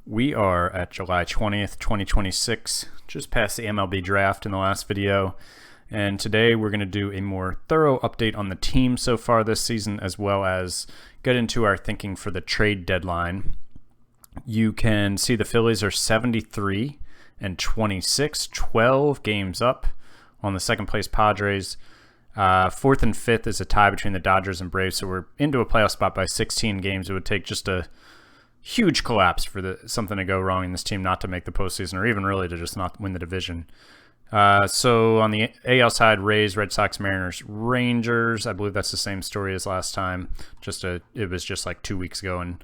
We are at July 20th, 2026, just past the MLB draft in the last video. And today we're going to do a more thorough update on the team so far this season, as well as get into our thinking for the trade deadline. You can see the Phillies are 73 and 26, 12 games up on the second place Padres. Fourth and fifth is a tie between the Dodgers and Braves, so we're into a playoff spot by 16 games. It would take just a huge collapse for something to go wrong in this team not to make the postseason, or even really to just not win the division. So on the AL side, Rays, Red Sox, Mariners, Rangers. I believe that's the same story as last time. It was just like 2 weeks ago and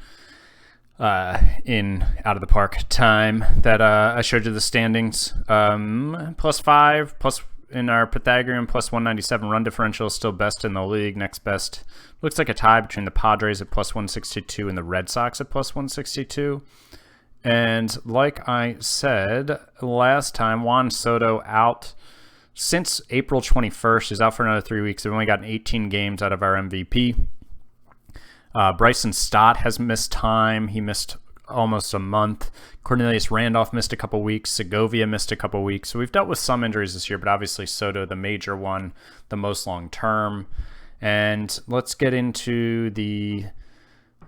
in out of the park time that I showed you the standings. +5 plus in our Pythagorean +197 run differential, still best in the league. Next best looks like a tie between the Padres at +162 and the Red Sox at +162. And like I said last time, Juan Soto out since April 21st. He's out for another 3 weeks. They've only gotten 18 games out of our MVP. Bryson Stott has missed time. He missed almost a month. Cornelius Randolph missed a couple weeks. Segovia missed a couple weeks. So we've dealt with some injuries this year, but obviously Soto, the major one, the most long term. And let's get into the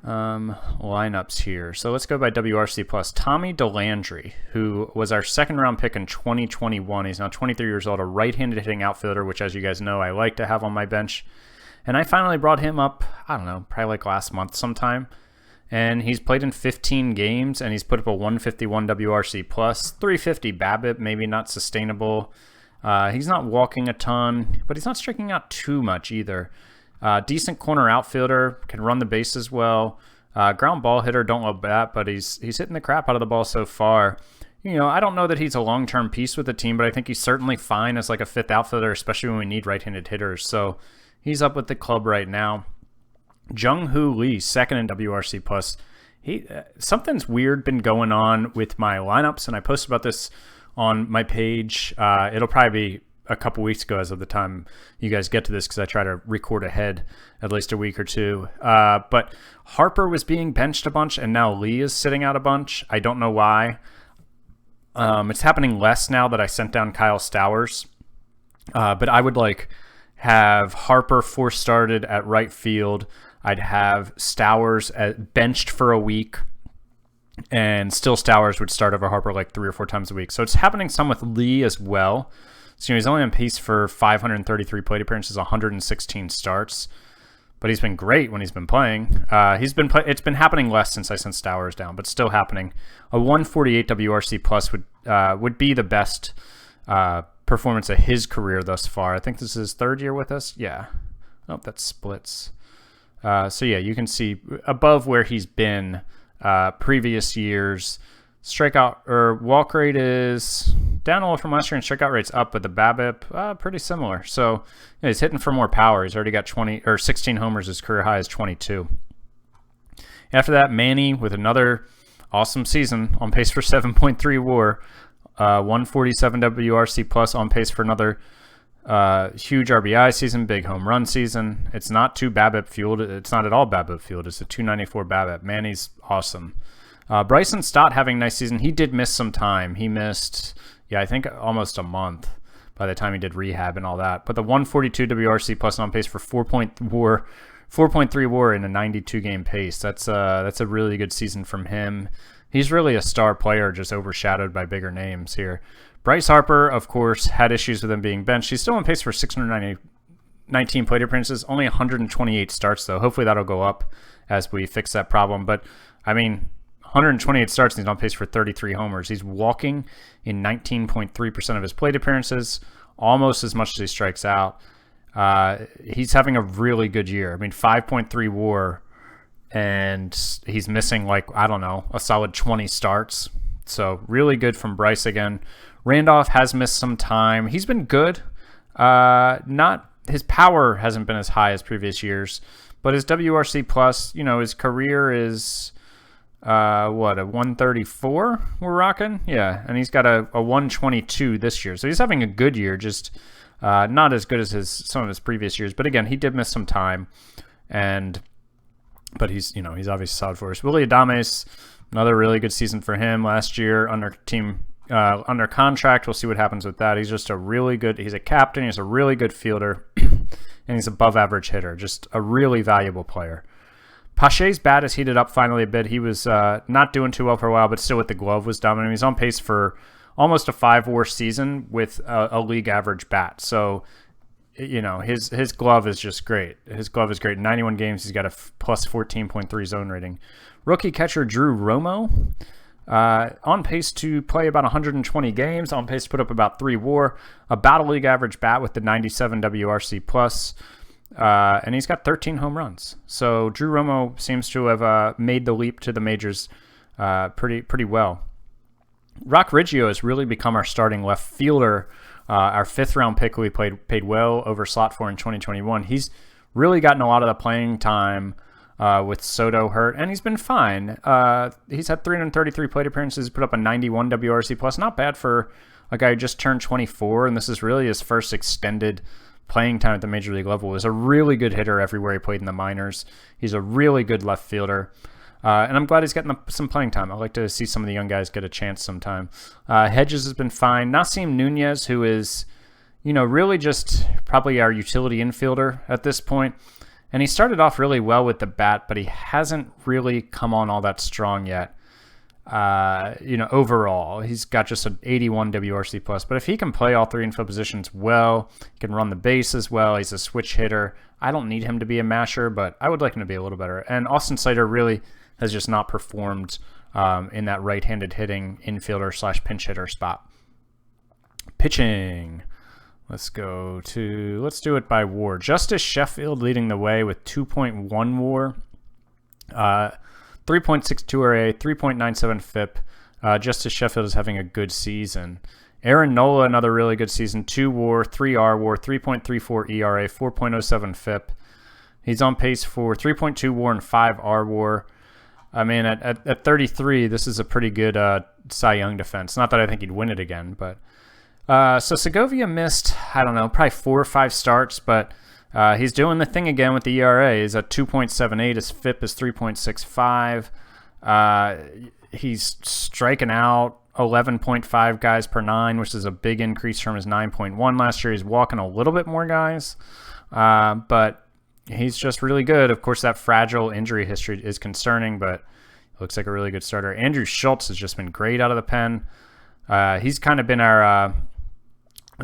lineups here. So let's go by WRC plus. Tommy DeLandry, who was our second round pick in 2021. He's now 23 years old, a right-handed hitting outfielder, which, as you guys know, I like to have on my bench. And I finally brought him up, I don't know, probably like last month sometime. And he's played in 15 games, and he's put up a 151 WRC plus, 350 BABIP, maybe not sustainable. He's not walking a ton, but he's not striking out too much either. Decent corner outfielder, can run the bases well. Ground ball hitter, don't love that, but he's hitting the crap out of the ball so far. You know, I don't know that he's a long-term piece with the team, but I think he's certainly fine as like a fifth outfielder, especially when we need right-handed hitters. So he's up with the club right now. Jung-Hoo Lee, second in WRC plus. Something's weird been going on with my lineups, and I posted about this on my page. It'll probably be a couple weeks ago as of the time you guys get to this, because I try to record ahead at least a week or two. But Harper was being benched a bunch, and now Lee is sitting out a bunch. I don't know why. It's happening less now that I sent down Kyle Stowers. But I would have Harper force started at right field. I'd have Stowers benched for a week, and still Stowers would start over Harper like 3 or 4 times a week. So it's happening some with Lee as well. So he's only on pace for 533 plate appearances, 116 starts, but he's been great when he's been playing. It's been happening less since I sent Stowers down, but still happening. A 148 WRC plus would be the best performance of his career thus far. I think this is his third year with us. Yeah. Oh, that splits. So yeah, you can see above where he's been previous years. Strikeout or walk rate is down a little from last year, and strikeout rate's up, but the BABIP pretty similar. So yeah, he's hitting for more power. He's already got 16 homers. His career high is 22. After that, Manny with another awesome season, on pace for 7.3 WAR, 147 WRC plus, on pace for another huge RBI season, big home run season. It's not too BABIP fueled. It's not at all BABIP fueled. It's a 294 BABIP. Manny's awesome. Bryson Stott having a nice season. He did miss some time. He missed, I think almost a month by the time he did rehab and all that. But the 142 WRC plus, on pace for 4.3 WAR in a 92 game pace. That's a really good season from him. He's really a star player, just overshadowed by bigger names here. Bryce Harper, of course, had issues with him being benched. He's still on pace for 619 plate appearances, only 128 starts, though. Hopefully that'll go up as we fix that problem. But, I mean, 128 starts, and he's on pace for 33 homers. He's walking in 19.3% of his plate appearances, almost as much as he strikes out. He's having a really good year. I mean, 5.3 WAR, and he's missing, a solid 20 starts. So really good from Bryce again. Randolph has missed some time. He's been good. His power hasn't been as high as previous years, but his WRC plus, his career is a 134 we're rocking. Yeah, and he's got a 122 this year. So he's having a good year, just not as good as some of his previous years. But again, he did miss some time, but he's obviously solid for us. Willy Adames Another really good season for him last year under contract. We'll see what happens with that. He's just he's a captain. He's a really good fielder, and he's above average hitter. Just a really valuable player. Pache's bat has heated up finally a bit. He was not doing too well for a while, but still with the glove was dominant. He's on pace for almost a 5-WAR season with a league average bat. So, his glove is just great. His glove is great. In 91 games, he's got a plus 14.3 zone rating. Rookie catcher Drew Romo, on pace to play about 120 games, on pace to put up about 3 WAR, about a league average bat with the 97 WRC plus, and he's got 13 home runs. So Drew Romo seems to have made the leap to the majors pretty well. Rock Riggio has really become our starting left fielder. Our 5th-round pick we paid well over slot for in 2021. He's really gotten a lot of the playing time with Soto hurt, and he's been fine. He's had 333 plate appearances, put up a 91 WRC plus. Not bad for a guy who just turned 24, and this is really his first extended playing time at the major league level. He's a really good hitter everywhere he played in the minors. He's a really good left fielder. And I'm glad he's getting some playing time. I like to see some of the young guys get a chance sometime. Hedges has been fine. Nasim Nunez, who is, really just probably our utility infielder at this point. And he started off really well with the bat, but he hasn't really come on all that strong yet. Overall, he's got just an 81 WRC plus. But if he can play all 3 infield positions well, he can run the base as well. He's a switch hitter. I don't need him to be a masher, but I would like him to be a little better. And Austin Sider really has just not performed in that right-handed hitting infielder / pinch hitter spot. Pitching. Let's do it by WAR. Justice Sheffield leading the way with 2.1 WAR, 3.62 RA, 3.97 FIP. Justice Sheffield is having a good season. Aaron Nola, another really good season, 2 WAR, 3 R WAR, 3.34 ERA, 4.07 FIP. He's on pace for 3.2 WAR and 5 R WAR. I mean, at 33, this is a pretty good Cy Young defense. Not that I think he'd win it again, but so Segovia missed, probably 4 or 5 starts, but he's doing the thing again with the ERA. He's at 2.78. His FIP is 3.65. He's striking out 11.5 guys per 9, which is a big increase from his 9.1 last year. He's walking a little bit more guys, but he's just really good. Of course, that fragile injury history is concerning, but looks like a really good starter. Andrew Schultz has just been great out of the pen. He's kind of been our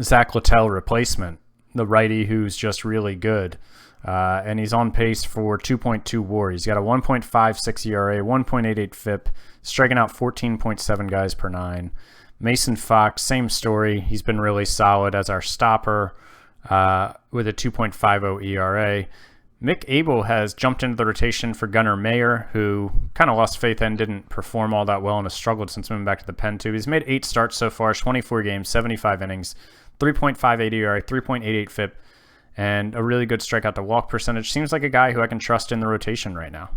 Zach Littell replacement, the righty who's just really good. And he's on pace for 2.2 WAR. He's got a 1.56 ERA, 1.88 FIP, striking out 14.7 guys per 9. Mason Fox, same story. He's been really solid as our stopper with a 2.50 ERA. Mick Abel has jumped into the rotation for Gunnar Mayer, who kind of lost faith and didn't perform all that well and has struggled since moving back to the pen too. He's made 8 starts so far, 24 games, 75 innings, 3.58 ERA, 3.88 FIP, and a really good strikeout to walk percentage. Seems like a guy who I can trust in the rotation right now.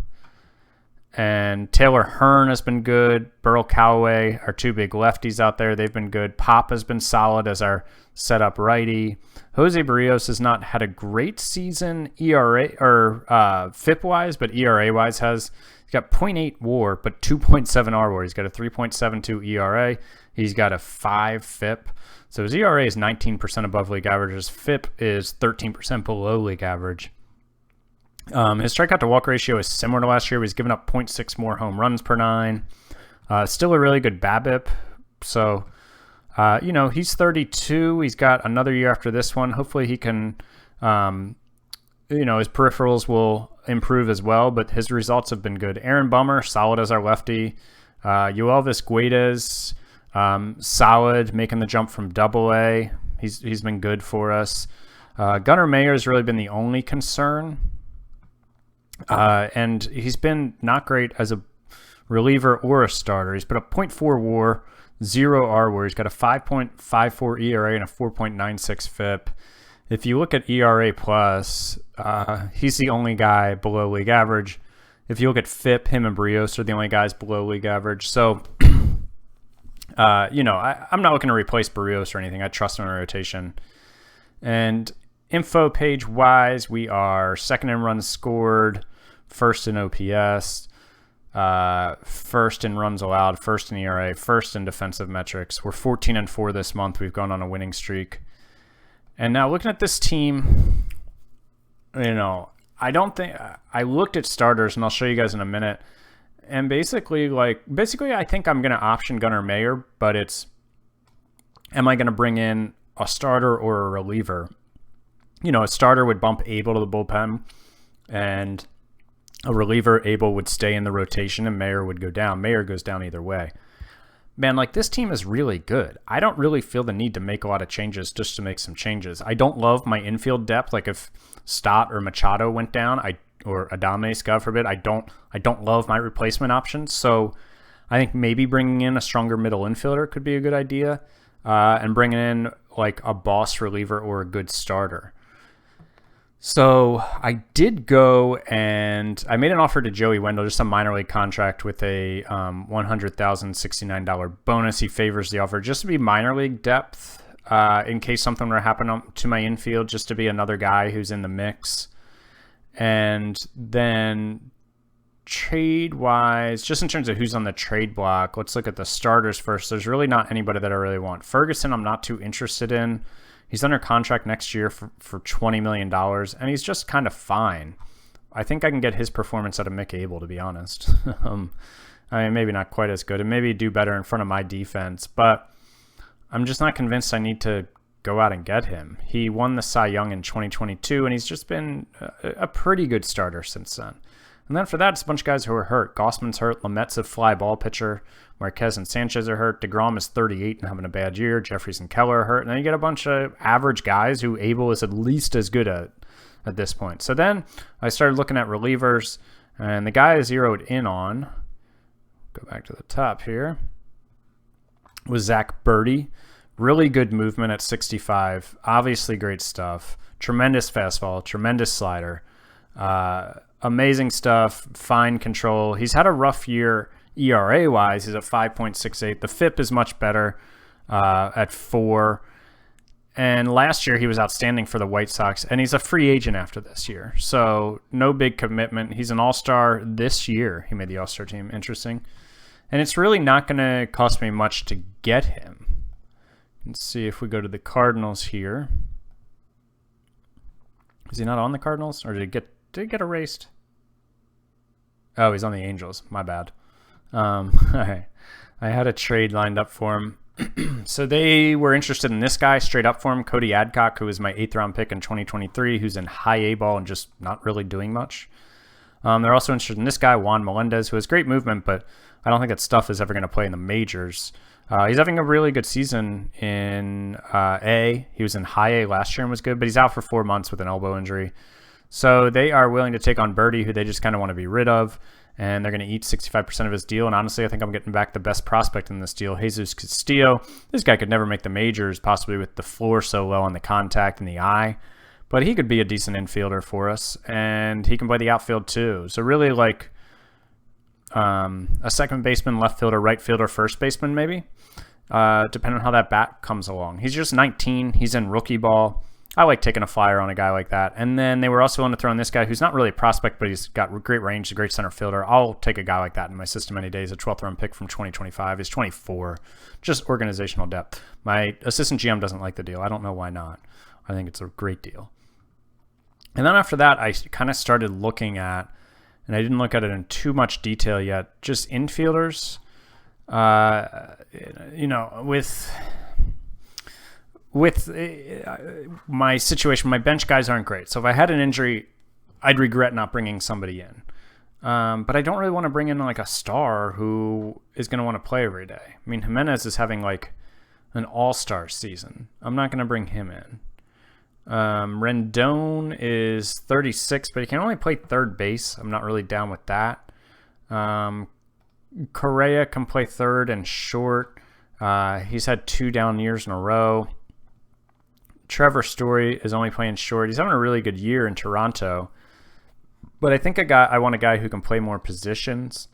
And Taylor Hearn has been good. Burl Callaway, our 2 big lefties out there, they've been good. Pop has been solid as our setup righty. Jose Barrios has not had a great season ERA or FIP wise, but ERA wise he's got 0.8 WAR, but 2.7 R WAR. He's got a 3.72 ERA. He's got a 5 FIP. So his ERA is 19% above league average. His FIP is 13% below league average. His strikeout to walk ratio is similar to last year. He's given up 0.6 more home runs per 9. Still a really good BABIP. So, he's 32. He's got another year after this one. Hopefully he can, his peripherals will improve as well, but his results have been good. Aaron Bummer, solid as our lefty. Yoelvis Guedes, solid, making the jump from AA. He's been good for us. Gunnar Mayer has really been the only concern. And he's been not great as a reliever or a starter. He's put up 0.4 WAR, 0 R WAR. He's got a 5.54 ERA and a 4.96 FIP. If you look at ERA plus, he's the only guy below league average. If you look at FIP, him and Brios are the only guys below league average. So, I'm not looking to replace Barrios or anything. I trust him in rotation. And info page wise, we are second in runs scored, first in OPS, first in runs allowed, first in ERA, first in defensive metrics. We're 14-4 this month. We've gone on a winning streak. And now looking at this team, I don't think I looked at starters, and I'll show you guys in a minute. And basically, I think I'm going to option Gunnar Mayer, but it's, am I going to bring in a starter or a reliever? A starter would bump Abel to the bullpen, and a reliever, Abel, would stay in the rotation, and Mayer would go down. Mayer goes down either way. Man, this team is really good. I don't really feel the need to make a lot of changes just to make some changes. I don't love my infield depth. If Stott or Machado went down, or Adames, God forbid, I don't love my replacement options. So I think maybe bringing in a stronger middle infielder could be a good idea, and bringing in a boss reliever or a good starter. So I did go and I made an offer to Joey Wendell, just a minor league contract with a $100,069 bonus. He favors the offer just to be minor league depth, in case something were to happen to my infield, just to be another guy who's in the mix. And then trade-wise, just in terms of who's on the trade block, let's look at the starters first. There's really not anybody that I really want. Ferguson, I'm not too interested in. He's under contract next year for $20 million, and he's just kind of fine. I think I can get his performance out of Mick Abel, to be honest. Maybe not quite as good, and maybe do better in front of my defense, but I'm just not convinced I need to go out and get him. He won the Cy Young in 2022, and he's just been a pretty good starter since then. And then for that, it's a bunch of guys who are hurt. Gossman's hurt. Lamet's a fly ball pitcher. Marquez and Sanchez are hurt. DeGrom is 38 and having a bad year. Jeffries and Keller are hurt. And then you get a bunch of average guys who Abel is at least as good at this point. So then I started looking at relievers, and the guy I zeroed in on, go back to the top here, was Zach Birdie. Really good movement at 65. Obviously great stuff. Tremendous fastball. Tremendous slider. Amazing stuff. Fine control. He's had a rough year ERA-wise. He's at 5.68. The FIP is much better at 4. And last year he was outstanding for the White Sox, and he's a free agent after this year. So no big commitment. He's an all-star this year. He made the all-star team. Interesting. And it's really not going to cost me much to get him. Let's see if we go to the Cardinals here. Is he not on the Cardinals, or did he get erased? Oh, he's on the Angels. My bad. I had a trade lined up for him. So they were interested in this guy straight up for him, Cody Adcock, who was my 8th round pick in 2023, who's in high A ball and just not really doing much. They're also interested in this guy, Juan Melendez, who has great movement, but I don't think that stuff is ever going to play in the majors. He's having a really good season in A. He was in high A last year and was good, but he's out for 4 months with an elbow injury. So they are willing to take on Birdie, who they just kind of want to be rid of, and they're going to eat 65% of his deal. And honestly, I think I'm getting back the best prospect in this deal, Jesus Castillo. This guy could never make the majors, possibly with the floor so low on the contact and the eye, but he could be a decent infielder for us, and he can play the outfield too. So really like a second baseman, left fielder, right fielder, first baseman maybe, depending on how that bat comes along. He's just 19. He's in rookie ball. I like taking a flyer on a guy like that. And then they were also willing to throw in this guy who's not really a prospect, but he's got great range, a great center fielder. I'll take a guy like that in my system any day. He's a 12th round pick from 2025. He's 24. Just organizational depth. My assistant GM doesn't like the deal. I don't know why not. I think it's a great deal. And then after that, I kind of started looking at, and I didn't look at it in too much detail yet, just infielders. With my situation, my bench guys aren't great. So if I had an injury, I'd regret not bringing somebody in. But I don't really want to bring in like a star who is going to want to play every day. I mean, Jimenez is having like an all-star season. I'm not going to bring him in. Rendon is 36, but he can only play third base. I'm not really down with that. Correa can play third and short. He's had 2 down years in a row. Trevor Story is only playing short. He's having a really good year in Toronto. But I think I want a guy who can play more positions.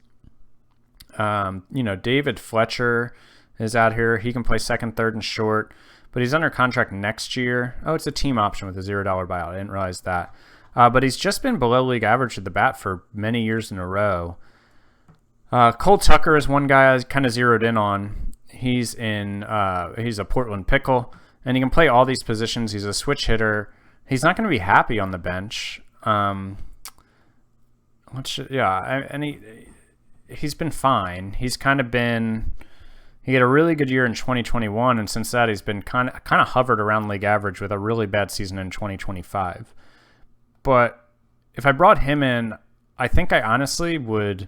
David Fletcher is out here. He can play second, third, and short. But he's under contract next year. Oh, it's a team option with a $0 buyout. I didn't realize that. But he's just been below league average at the bat for many years in a row. Cole Tucker is one guy I kind of zeroed in on. He's a Portland pickle, and he can play all these positions. He's a switch hitter. He's not going to be happy on the bench. He's been fine. He's kind of been. He had a really good year in 2021, and since that, he's been kind of hovered around league average with a really bad season in 2025. But if I brought him in, I think I honestly would.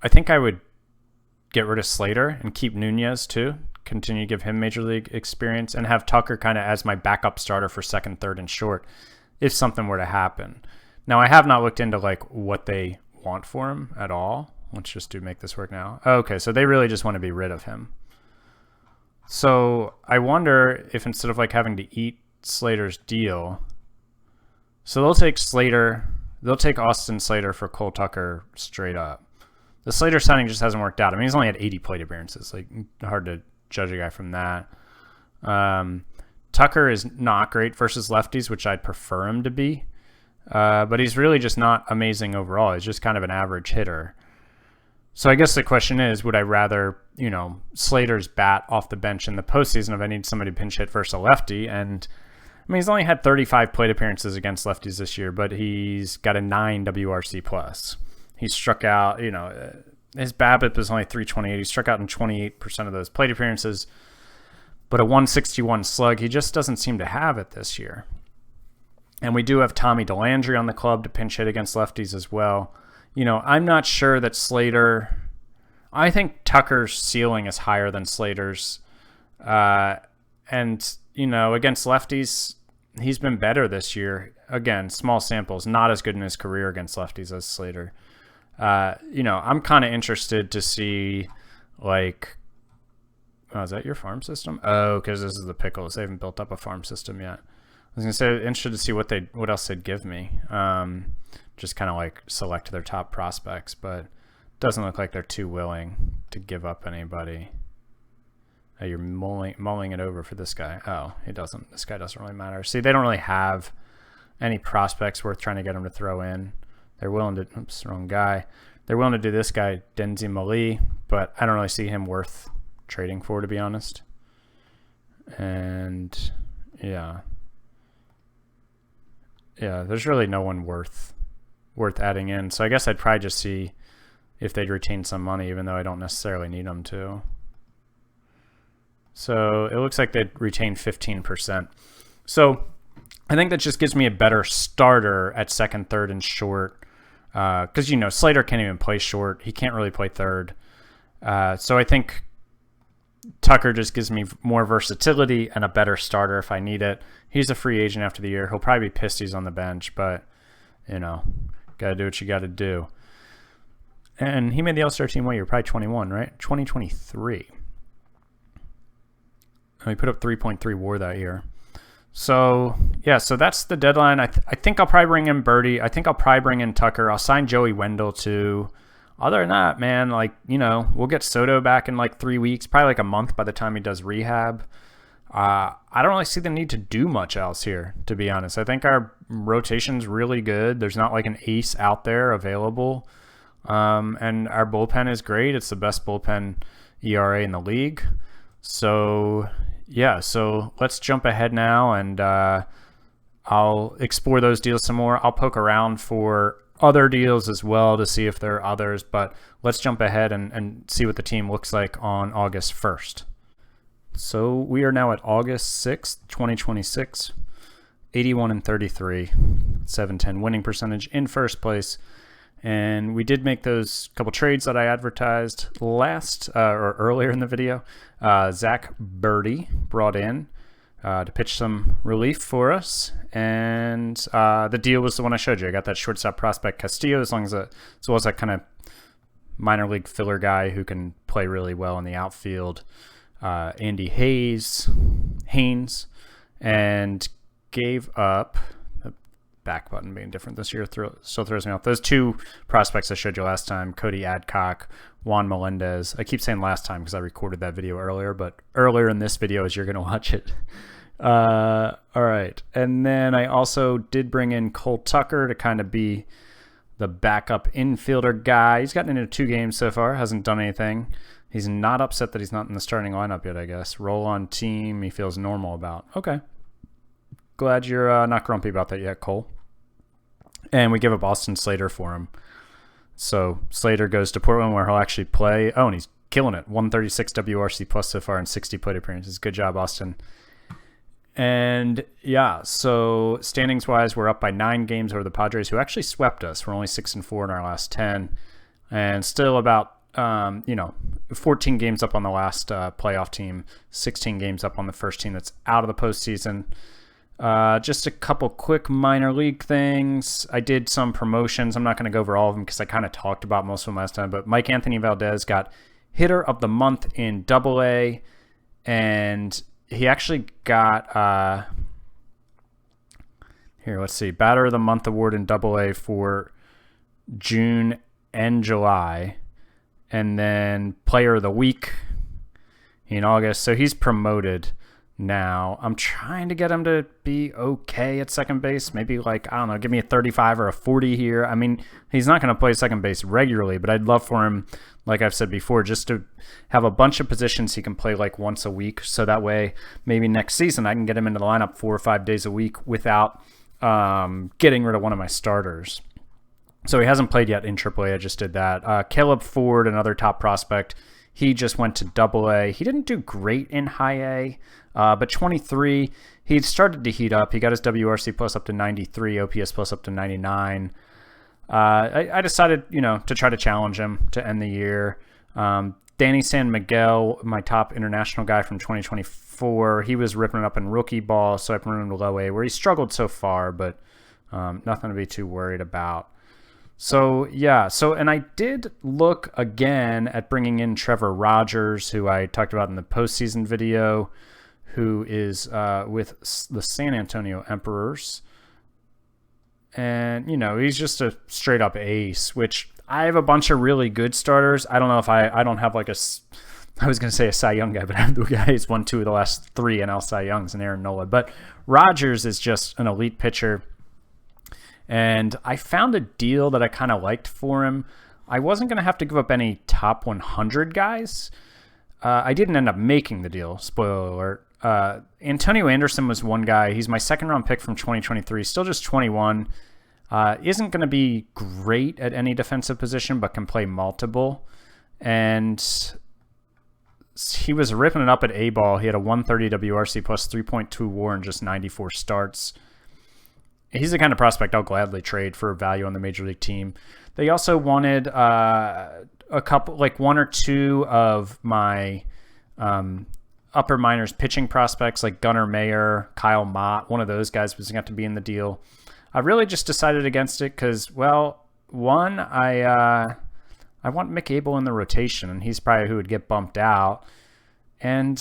I think I would get rid of Slater and keep Nunez too. Continue to give him major league experience and have Tucker kind of as my backup starter for second, third, and short if something were to happen. Now, I have not looked into like what they want for him at all. Let's just make this work now. Okay, so they really just want to be rid of him. So I wonder if instead of like having to eat Slater's deal, so they'll take Austin Slater for Cole Tucker straight up. The Slater signing just hasn't worked out. I mean, he's only had 80 plate appearances. Like, hard to judge a guy from that. Tucker is not great versus lefties, which I'd prefer him to be. But he's really just not amazing overall. He's just kind of an average hitter. So I guess the question is, would I rather, Slater's bat off the bench in the postseason if I need somebody to pinch hit versus a lefty? And I mean, he's only had 35 plate appearances against lefties this year, but he's got a 9 WRC plus. He struck out, his BABIP is only 328. He struck out in 28% of those plate appearances, but a 161 slug. He just doesn't seem to have it this year. And we do have Tommy DeLandry on the club to pinch hit against lefties as well. I'm not sure that Slater. I think Tucker's ceiling is higher than Slater's. And, against lefties, he's been better this year. Again, small samples, not as good in his career against lefties as Slater. I'm kind of interested to see, like, is that your farm system? Oh, because this is the Pickles. They haven't built up a farm system yet. I was gonna say, interested to see what else they'd give me. Just kind of like select their top prospects, but doesn't look like they're too willing to give up anybody. Oh, you're mulling it over for this guy. Oh, he doesn't. This guy doesn't really matter. See, they don't really have any prospects worth trying to get him to throw in. They're willing to. Oops, wrong guy. They're willing to do this guy, Denzi Mali, but I don't really see him worth trading for, to be honest. And yeah, there's really no one worth adding in. So I guess I'd probably just see if they'd retain some money, even though I don't necessarily need them to. So it looks like they'd retain 15%. So I think that just gives me a better starter at second, third, and short. Because, Slater can't even play short. He can't really play third. So I think Tucker just gives me more versatility and a better starter if I need it. He's a free agent after the year. He'll probably be pissed he's on the bench, but, got to do what you got to do. And he made the All-Star team what year? Probably 21, right? 2023. He put up 3.3 WAR that year. So, so that's the deadline. I think I'll probably bring in Birdie. I think I'll probably bring in Tucker. I'll sign Joey Wendell too. Other than that, man, we'll get Soto back in 3 weeks, probably like a month by the time he does rehab. I don't really see the need to do much else here, to be honest. I think our rotation's really good. There's not like an ace out there available. And our bullpen is great. It's the best bullpen ERA in the league. So, so let's jump ahead now, and I'll explore those deals some more. I'll poke around for other deals as well to see if there are others, but let's jump ahead and see what the team looks like on August 1st. So we are now at August 6th, 2026, 81-33, 710 winning percentage in first place. And we did make those couple trades that I advertised earlier in the video. Zach Birdie brought in to pitch some relief for us, and the deal was the one I showed you. I got that shortstop prospect Castillo, as well as that kind of minor league filler guy who can play really well in the outfield. Andy Haynes, and gave up. Back button being different this year still throws me off. Those two prospects I showed you last time, Cody Adcock, Juan Melendez. I keep saying last time because I recorded that video earlier, but earlier in this video as you're going to watch it. All right. And then I also did bring in Cole Tucker to kind of be the backup infielder guy. He's gotten into 2 games so far, hasn't done anything. He's not upset that he's not in the starting lineup yet, I guess. Roll on team, he feels normal about. Okay. Glad you're not grumpy about that yet, Cole. And we give up Austin Slater for him. So Slater goes to Portland where he'll actually play. Oh, and he's killing it. 136 WRC plus so far and 60 plate appearances. Good job, Austin. And yeah, so standings wise, we're up by 9 games over the Padres, who actually swept us. We're only 6-4 in our last 10, and still about 14 games up on the last playoff team, 16 games up on the first team that's out of the postseason. Just a couple quick minor league things. I did some promotions. I'm not going to go over all of them because I kind of talked about most of them last time. But Mike Anthony Valdez got hitter of the month in Double-A, and he actually got here. Let's see, batter of the month award in Double-A for June and July, and then player of the week in August. So he's promoted now. I'm trying to get him to be okay at second base. Maybe like, I don't know, give me a 35 or a 40 here. I mean, he's not going to play second base regularly, but I'd love for him, like I've said before, just to have a bunch of positions he can play like once a week. So that way, maybe next season I can get him into the lineup 4 or 5 days a week without getting rid of one of my starters. So he hasn't played yet in AAA. I just did that. Caleb Ford, another top prospect. He just went to Double-A. He didn't do great in High A, but 23, he started to heat up. He got his WRC plus up to 93, OPS plus up to 99. I decided, to try to challenge him to end the year. Danny San Miguel, my top international guy from 2024, he was ripping it up in rookie ball, so I put him in Low A, where he struggled so far, but nothing to be too worried about. So, yeah. And I did look again at bringing in Trevor Rogers, who I talked about in the postseason video, who is with the San Antonio Emperors. And, he's just a straight-up ace, which I have a bunch of really good starters. I don't know if I don't have like I was going to say a Cy Young guy, but I have the guy who's won 2 of the last 3 NL Cy Youngs and Aaron Nola. But Rogers is just an elite pitcher. And I found a deal that I kind of liked for him. I wasn't going to have to give up any top 100 guys. I didn't end up making the deal, spoiler alert. Antonio Anderson was one guy. He's my second-round pick from 2023, still just 21. Isn't going to be great at any defensive position, but can play multiple. And he was ripping it up at A-ball. He had a 130 WRC plus 3.2 WAR and just 94 starts. He's the kind of prospect I'll gladly trade for value on the major league team. They also wanted a couple, like 1 or 2 of my upper minors pitching prospects, like Gunnar Mayer, Kyle Mott. One of those guys was going to be in the deal. I really just decided against it because, well, one, I want Mick Abel in the rotation, and he's probably who would get bumped out. And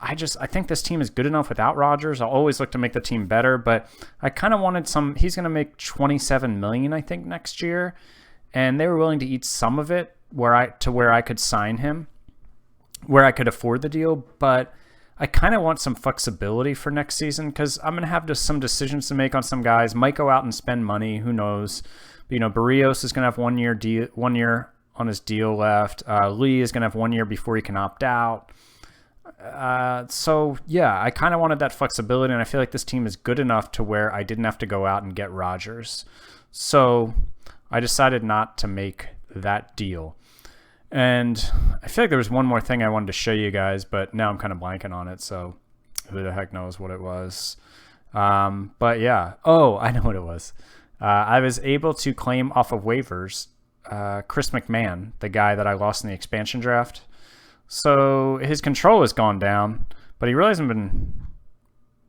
I think this team is good enough without Rogers. I'll always look to make the team better, but I kind of wanted he's going to make $27 million, I think, next year, and they were willing to eat some of it where I could sign him, where I could afford the deal, but I kind of want some flexibility for next season because I'm going to have some decisions to make on some guys. Might go out and spend money, who knows? But, Barrios is going to have 1 year on his deal left. Lee is going to have 1 year before he can opt out. So yeah, I kind of wanted that flexibility, and I feel like this team is good enough to where I didn't have to go out and get Rogers. So I decided not to make that deal. And I feel like there was one more thing I wanted to show you guys, but now I'm kind of blanking on it, so who the heck knows what it was. But yeah. Oh, I know what it was. I was able to claim off of waivers Chris McMahon, the guy that I lost in the expansion draft. So his control has gone down, but he really hasn't been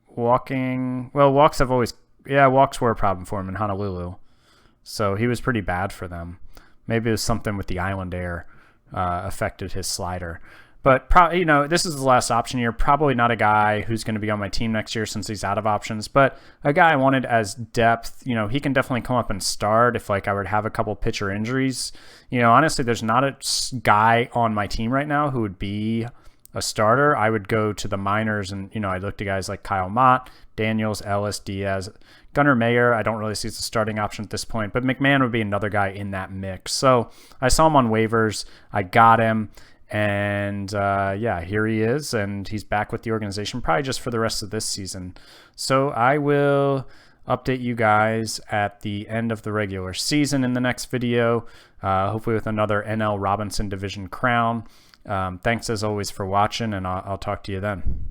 walking. Well, walks were a problem for him in Honolulu. So he was pretty bad for them. Maybe it was something with the island air affected his slider. But, this is the last option year. Probably not a guy who's going to be on my team next year since he's out of options. But a guy I wanted as depth. He can definitely come up and start if, I were to have a couple pitcher injuries. Honestly, there's not a guy on my team right now who would be a starter. I would go to the minors and, I'd look to guys like Kyle Mott, Daniels, Ellis, Diaz, Gunnar Mayer, I don't really see as a starting option at this point, but McMahon would be another guy in that mix. So I saw him on waivers. I got him. And yeah, here he is, and he's back with the organization probably just for the rest of this season. So I will update you guys at the end of the regular season in the next video, hopefully with another NL Robinson Division crown. Thanks as always for watching, and I'll talk to you then.